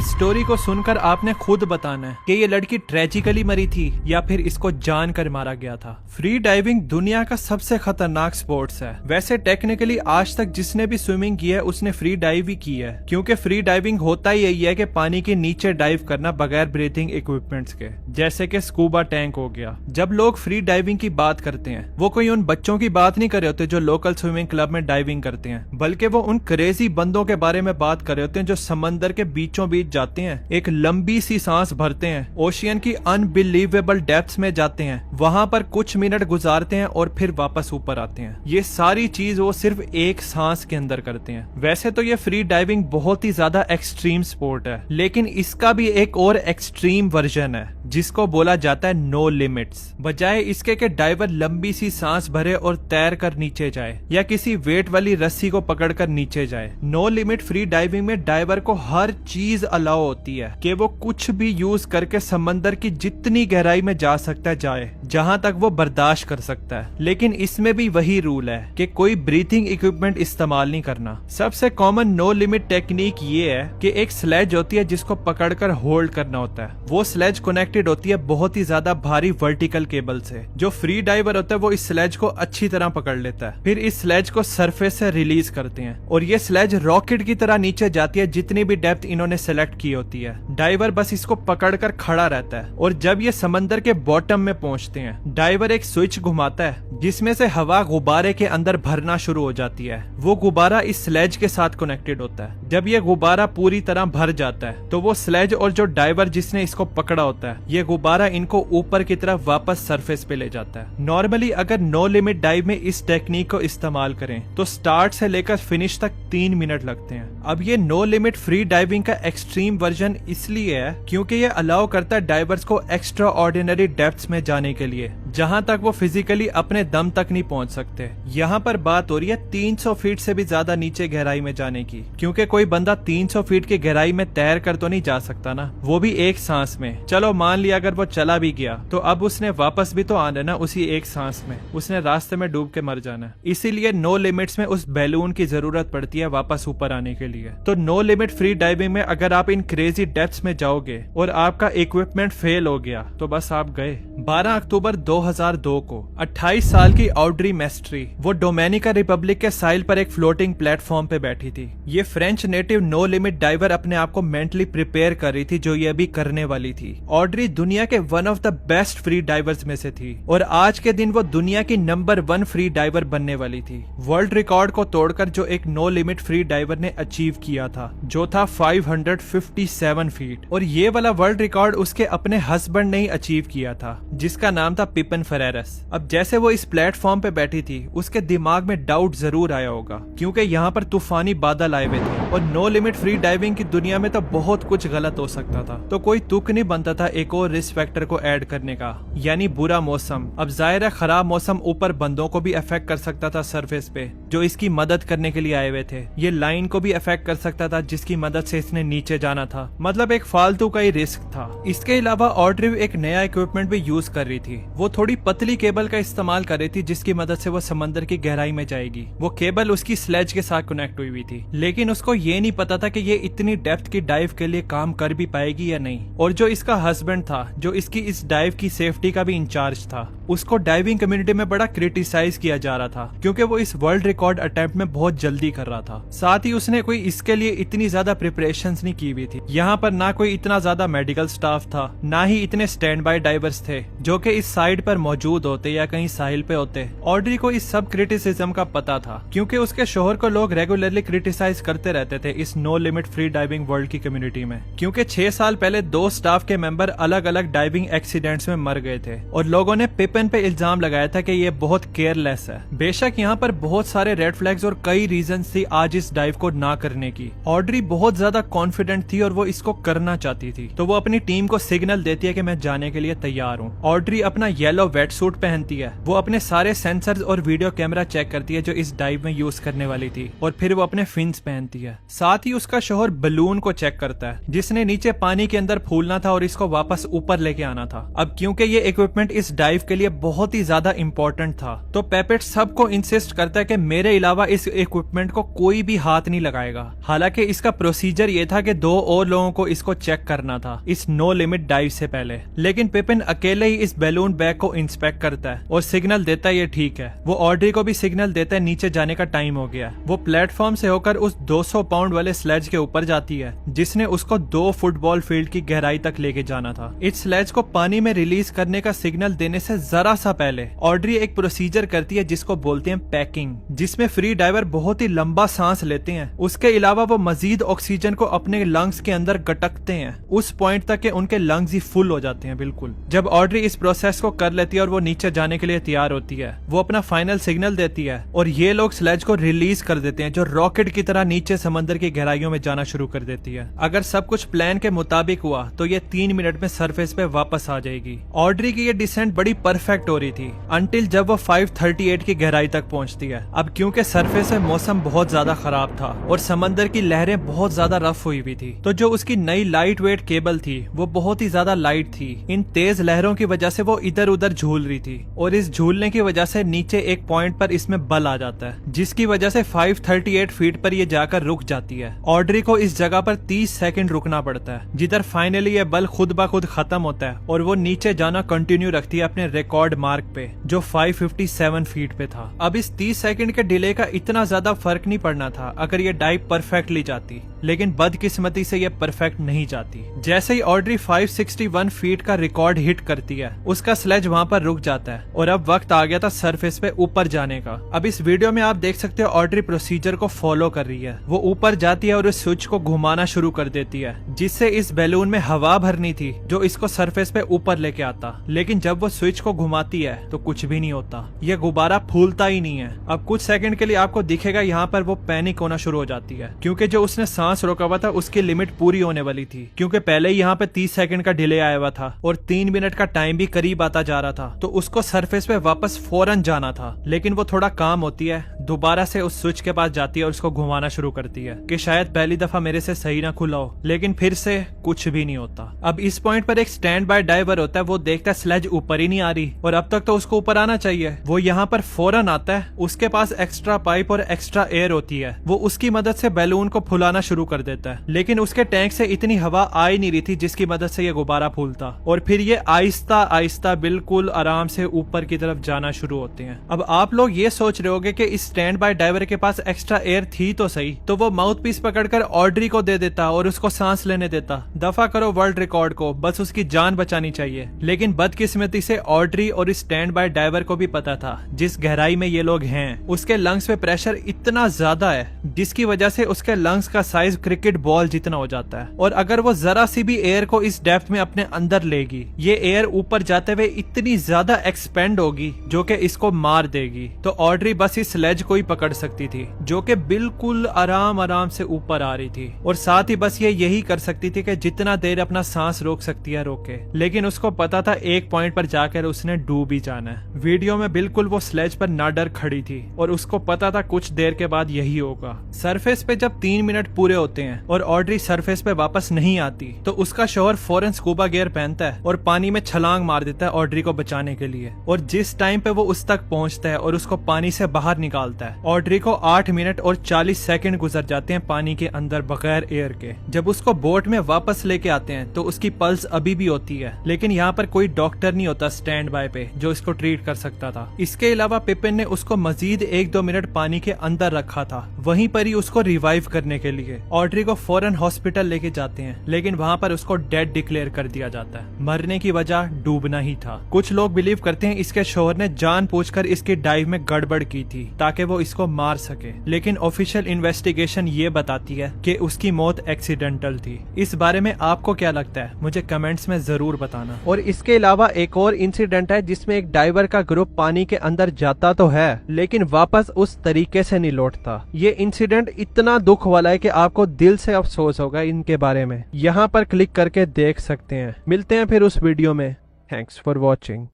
इस स्टोरी को सुनकर आपने खुद बताना है कि ये लड़की ट्रेजिकली मरी थी या फिर इसको जान कर मारा गया था। फ्री डाइविंग दुनिया का सबसे खतरनाक स्पोर्ट्स है। वैसे टेक्निकली आज तक जिसने भी स्विमिंग की है उसने फ्री डाइव ही की है, क्योंकि फ्री डाइविंग होता ही यही है कि पानी के नीचे डाइव करना बगैर ब्रीथिंग इक्विपमेंट्स के, जैसे कि स्कूबा टैंक हो गया। जब लोग फ्री डाइविंग की बात करते हैं वो कोई उन बच्चों की बात नहीं कर रहे होते जो लोकल स्विमिंग क्लब में डाइविंग करते हैं, बल्कि वो उन क्रेजी बंदों के बारे में बात कर रहे होते हैं जो समंदर के बीचों बीच जाते हैं, एक लंबी सी सांस भरते हैं, ओशियन की अनबिलीवेबल डेप्थ्स में जाते हैं, वहां पर कुछ मिनट गुजारते हैं और फिर वापस ऊपर आते हैं। ये सारी चीज वो सिर्फ एक सांस के अंदर करते हैं। वैसे तो ये फ्री डाइविंग बहुत ही ज्यादा एक्सट्रीम स्पोर्ट है, लेकिन इसका भी एक और एक्सट्रीम वर्जन है जिसको बोला जाता है नो लिमिट्स। बजाय इसके कि डाइवर लंबी सी सांस भरे और तैर कर नीचे जाए या किसी वेट वाली रस्सी को पकड़कर नीचे जाए, नो लिमिट फ्री डाइविंग में डाइवर को हर चीज अलाउ होती है कि वो कुछ भी यूज करके समंदर की जितनी गहराई में जा सकता है जाए, जहां तक वो बर्दाश्त कर सकता है। लेकिन इसमें भी वही रूल है कि कोई ब्रीथिंग इक्विपमेंट इस्तेमाल नहीं करना। सबसे कॉमन नो लिमिट टेक्निक ये है कि एक स्लेज होती है जिसको पकड़कर होल्ड करना होता है। वो स्लेज कनेक्टेड होती है बहुत ही ज्यादा भारी वर्टिकल केबल से। जो फ्री डाइवर होता है वो इस स्लेज को अच्छी तरह पकड़ लेता है, फिर इस स्लेज को सरफेस से रिलीज करते हैं और ये स्लेज रॉकेट की तरह नीचे जाती है जितनी भी डेप्थ इन्होंने सेलेक्ट की होती है। डाइवर बस इसको पकड़कर खड़ा रहता है और जब ये समंदर के बॉटम में पहुंचते हैं, डाइवर एक स्विच घुमाता है जिसमें से हवा गुब्बारे के अंदर भरना शुरू हो जाती है। वो गुब्बारा इस स्लेज के साथ कनेक्टेड होता है। जब ये गुब्बारा पूरी तरह भर जाता है तो वो स्लेज और जो डाइवर जिसने इसको पकड़ा होता है, ये गुब्बारा इनको ऊपर की तरफ वापस सरफेस पे ले जाता है। नॉर्मली अगर नो लिमिट डाइव में इस टेक्निक को इस्तेमाल करें तो स्टार्ट से लेकर फिनिश तक 3 मिनट लगते हैं। अब ये नो लिमिट फ्री डाइविंग का एक्सट्रीम वर्जन इसलिए है क्योंकि ये अलाउ करता है डाइवर्स को एक्स्ट्रा ऑर्डिनरी डेप्थ्स में जाने के लिए, जहां तक वो फिजिकली अपने दम तक नहीं पहुंच सकते। यहाँ पर बात हो रही है 300 फीट से भी ज्यादा नीचे गहराई में जाने की, क्योंकि कोई बंदा 300 फीट की गहराई में तैर कर तो नहीं जा सकता ना, वो भी एक सांस में। चलो मान लिया अगर वो चला भी गया तो अब उसने वापस भी तो आना ना उसी एक सांस में, उसने रास्ते में डूब के मर जाना। इसीलिए नो लिमिट्स में उस बैलून की जरूरत पड़ती है वापस ऊपर आने के लिए। तो नो लिमिट फ्री डाइविंग में अगर आप इन क्रेजी डेप्थ्स में जाओगे और आपका इक्विपमेंट फेल हो गया तो बस आप गए। 12 अक्टूबर 2002 को 28 साल की ऑड्री मेस्ट्री वो डोमिनिकन रिपब्लिक के साइल पर एक फ्लोटिंग प्लेटफॉर्म पे बैठी थी। ये फ्रेंच नेटिव नो लिमिट डाइवर अपने आप को मेंटली प्रिपेयर कर रही थी जो ये अभी करने वाली थी। ऑड्री दुनिया के one of the best free diverse में से थी और आज के दिन वो दुनिया की नंबर 1 फ्री डाइवर बनने वाली थी। वर्ल्ड रिकॉर्ड को तोड़कर जो एक नो लिमिट फ्री डाइवर ने अचीव किया था जो था 557 फीट, और ये वाला वर्ल्ड रिकॉर्ड उसके अपने हस्बैंड ने ही अचीव किया था जिसका नाम था पिपन फेरेरस। अब जैसे वो इस प्लेटफॉर्म पे बैठी थी उसके दिमाग में डाउट जरूर आया होगा क्योंकि यहाँ पर तूफानी बादल आए हुए थे और नो लिमिट फ्री डाइविंग की दुनिया में तो बहुत कुछ गलत हो सकता था, तो कोई तुक नहीं बनता था एक और रिस्क फैक्टर को ऐड करने का, यानी बुरा मौसम। अब जाहिर है खराब मौसम ऊपर बंदों को भी अफेक्ट कर सकता था सरफेस पे जो इसकी मदद करने के लिए आए हुए थे, ये लाइन को भी अफेक्ट कर सकता था जिसकी मदद से इसने नीचे जाना था। मतलब एक फालतू का ही रिस्क था। इसके अलावा ऑड्री एक नया इक्विपमेंट भी यूज कर रही थी। वो थोड़ी पतली केबल का इस्तेमाल कर रही थी जिसकी मदद से वो समंदर की गहराई में जाएगी। वो केबल उसकी स्लेज के साथ कनेक्ट हुई थी, लेकिन उसको ये नहीं पता था कि ये इतनी डेप्थ की डाइव के लिए काम कर भी पाएगी या नहीं। और जो इसका हस्बैंड था जो इसकी इस डाइव की सेफ्टी का भी इंचार्ज था, उसको डाइविंग कम्युनिटी में बड़ा क्रिटिसाइज किया जा रहा था क्योंकि वो इस वर्ल्ड रिकॉर्ड अटेम्प्ट में बहुत जल्दी कर रहा था। साथ ही उसने कोई इसके लिए इतनी ज्यादा प्रिपरेशंस नहीं की हुई थी। यहाँ पर ना कोई इतना ज्यादा मेडिकल स्टाफ था, ना ही इतने स्टैंड बाय डाइवर्स थे जो कि इस साइड पर मौजूद होते या कहीं साहिल पे होते। ऑड्री को इस सब क्रिटिसिज्म का पता था क्योंकि उसके शोहर को लोग रेगुलरली क्रिटिसाइज करते रहते थे इस no limit free diving world की कम्युनिटी में, क्योंकि 6 साल पहले 2 स्टाफ के मेंबर अलग अलग डाइविंग एक्सीडेंट्स में मर गए थे और लोगों ने पिपन पे इल्जाम लगाया था कि ये बहुत केयरलेस है। बेशक यहाँ पर बहुत सारे रेड फ्लैग्स और कई रीजंस थी आज इस डाइव को ना करने की। ऑड्री बहुत ज्यादा कॉन्फिडेंट थी और वो इसको करना चाहती थी, तो वो अपनी टीम को सिग्नल देती है कि मैं जाने के लिए तैयार हूँ। ऑड्री अपना येलो वेट सूट पहनती है, वो अपने सारे सेंसर्स और वीडियो कैमरा चेक करती है जो इस डाइव में यूज करने वाली थी, और फिर वो अपने फिन्स पहनती है। साथ ही उसका शोहर बलून को चेक करता है जिसने नीचे पानी के अंदर फूलना था और इसको वापस ऊपर लेके आना था। अब क्योंकि ये इक्विपमेंट इस डाइव के लिए बहुत ही ज्यादा इम्पोर्टेंट था। तो पेपेट सबको इंसिस्ट करता है कि मेरे अलावा इस इक्विपमेंट को कोई भी हाथ नहीं लगाएगा। हालांकि इसका प्रोसीजर ये था कि 2 और लोगों को इसको चेक करना था इस नो लिमिट डाइव से पहले, लेकिन पिपिन अकेले ही इस बैलून बैग को इंस्पेक्ट करता है और सिग्नल देता है ये ठीक है। वो ऑड्री को भी सिग्नल देता है नीचे जाने का टाइम हो गया। वो प्लेटफॉर्म से होकर उस 200 पाउंड वाले स्लेज के ऊपर जाती है जिसने उसको 2 फुटबॉल फील्ड की गहराई तक लेके जाना था। इस स्लेज को पानी में रिलीज करने का सिग्नल देने से जरा सा पहले ऑड्री एक प्रोसीजर करती है जिसको बोलते हैं पैकिंग, जिसमें फ्री डाइवर बहुत ही लंबा सांस लेते हैं। उसके अलावा वो मजीद ऑक्सीजन को अपने लंग्स के अंदर गटकते हैं उस पॉइंट तक कि उनके लंग्स ही फुल हो जाते हैं बिल्कुल। जब ऑड्री इस प्रोसेस को कर लेती है और वो नीचे जाने के लिए तैयार होती है, वो अपना फाइनल सिग्नल देती है और ये लोग स्लेज को रिलीज कर देते हैं जो रॉकेट की तरह नीचे समंदर की गहराइयों में जाना शुरू कर देती है। अगर सब कुछ प्लान के मुताबिक हुआ तो ये 3 मिनट में सरफेस पे वापस आ जाएगी। ऑड्री की ये डिसेंट बड़ी परफेक्ट हो रही थी अंटिल जब वो 538 की गहराई तक पहुंचती है। अब क्योंकि सरफेस में मौसम बहुत ज्यादा खराब था और समंदर की लहरें बहुत ज्यादा रफ हुई हुई थी, तो जो उसकी नई लाइट वेट केबल थी वो बहुत ही ज्यादा लाइट थी। इन तेज लहरों की वजह से वो इधर उधर झूल रही थी और इस झूलने की वजह से नीचे एक पॉइंट पर इसमें बल आ जाता है जिसकी वजह से 538 फीट पर ये जाकर रुक जाती है। ऑड्री को इस जगह पर 30 सेकंड रुकना पड़ता है जिधर फाइनली ये बल खुद ब खुद खत्म होता है और वो नीचे जाना कंटिन्यू रखती है अपने रिकॉर्ड मार्क पे जो 557 फीट पे था। अब इस 30 सेकंड के डिले का इतना ज्यादा फर्क नहीं पड़ना था अगर ये डाइव परफेक्टली जाती, लेकिन बदकिस्मती से ये परफेक्ट नहीं जाती। जैसे ही ऑड्री 561 फीट का रिकॉर्ड हिट करती है उसका स्लेज वहां पर रुक जाता है और अब वक्त आ गया था सरफेस पे ऊपर जाने का। अब इस वीडियो में आप देख सकते हो ऑड्री प्रोसीजर को फॉलो कर रही है। वो ऊपर जाती है और उस स्विच को घुमाना शुरू कर देती है जिससे इस बैलून में हवा भरनी थी जो इसको सरफेस पे ऊपर लेके आता, लेकिन जब वो स्विच को घुमाती है तो कुछ भी नहीं होता, ये गुब्बारा फूलता ही नहीं है। अब कुछ सेकंड के लिए आपको दिखेगा यहाँ पर वो पैनिक होना शुरू हो जाती है क्योंकि जो उसने सांस रोका हुआ था उसकी लिमिट पूरी होने वाली थी, क्योंकि पहले ही यहाँ पे 30 सेकंड का डिले आया हुआ था और 3 मिनट का टाइम भी करीब आता जा रहा था, तो उसको सरफेस पे वापस फौरन जाना था। लेकिन वो थोड़ा काम होती है, दोबारा से उस स्विच के पास जाती है और उसको घुमाना शुरू करती है कि शायद पहली दफा मेरे से सही ना खुला हो, लेकिन फिर से कुछ भी नहीं होता। अब इस पॉइंट पर एक स्टैंड बाय डाइवर होता है, वो देखता है स्लेज ऊपर ही नहीं आ रही और अब तक तो उसको ऊपर आना चाहिए। वो यहाँ पर फौरन आता है, उसके पास एक्स्ट्रा पाइप और एक्स्ट्रा एयर होती है, वो उसकी मदद से बैलून को फुलाना शुरू कर देता है, लेकिन उसके टैंक से इतनी हवा आ ही नहीं रही थी जिसकी मदद से ये गुब्बारा फूलता और फिर ये आहिस्ता आहिस्ता बिल्कुल आराम से ऊपर की तरफ जाना शुरू होते हैं। अब आप लोग ये सोच रहे होंगे कि इस स्टैंड बाय डाइवर के पास एक्स्ट्रा एयर थी तो सही, तो वो माउथ पीस पकड़कर ऑड्री को दे देता और उसको सांस लेने देता। दफा करो वर्ल्ड रिकॉर्ड को, बस उसकी जान बचानी चाहिए। लेकिन बदकिस्मती से ऑड्री और इस स्टैंड बाय डाइवर को भी पता था जिस गहराई में ये लोग हैं उसके लंग्स पे प्रेशर इतना ज्यादा है जिसकी वजह से उसके लंग्स का साइज क्रिकेट बॉल जितना हो जाता है, और अगर वो जरा सी भी एयर को इस डेप्थ में अपने अंदर लेगी, ये एयर ऊपर जाते हुए इतनी ज्यादा एक्सपेंड होगी जो कि इसको मार देगी। तो ऑड्री बस इस स्लेज को ही पकड़ सकती थी जो कि बिल्कुल आराम आराम से ऊपर आ रही थी, और साथ ही बस ये यही कर सकती थी कि जितना देर अपना सांस रोक सकती है रोके, लेकिन उसको पता था एक पॉइंट पर जाकर उसने डूब ही जाना है। वीडियो में बिल्कुल वो स्लेज पर ना डर खड़ी थी और उसको पता था कुछ देर के बाद यही होगा। सरफेस पे जब 3 मिनट पूरे होते हैं और ऑड्री सरफेस पे वापस नहीं आती तो उसका शौहर फौरन स्कूबा गियर पहनता है और पानी में छलांग मार देता है ऑड्री को बचाने के लिए, और जिस टाइम पे वो उस तक पहुंचता है और उसको पानी से बाहर निकालता है, ऑड्री को 8 मिनट और 40 सेकंड गुजर जाते हैं पानी के अंदर बगैर एयर के। जब उसको बोट में वापस लेके आते हैं तो उसकी पल्स अभी भी होती है, लेकिन यहाँ पर कोई डॉक्टर नहीं होता स्टैंड बाय पे जो इसको ट्रीट कर सकता था। इसके अलावा पिपिन ने उसको मजीद 1-2 मिनट पानी के अंदर रखा था, वहीं पर ही उसको रिवाइव करने के लिए। ऑड्री को फौरन हॉस्पिटल लेके जाते हैं, लेकिन वहाँ पर उसको डेड डिक्लेयर कर दिया जाता है। मरने की वजह डूबना ही था। कुछ लोग बिलीव करते हैं इसके शौहर ने जानबूझकर इसकी डाइव में गड़बड़ की थी ताकि वो इसको मार सके, लेकिन ऑफिशियल इन्वेस्टिगेशन ये बताती है कि उसकी मौत एक्सीडेंटल थी। इस बारे में आपको क्या लगता है मुझे कमेंट्स में जरूर बताना। और इसके अलावा एक और इंसिडेंट है जिसमें एक डाइवर का ग्रुप पानी के अंदर जाता तो है लेकिन वापस उस तरीके से नहीं लौटता। ये इंसिडेंट इतना दुख वाला है कि आपको दिल से अफसोस होगा इनके बारे में। यहाँ पर क्लिक करके देख सकते हैं। मिलते हैं फिर उस वीडियो में। Thanks for watching.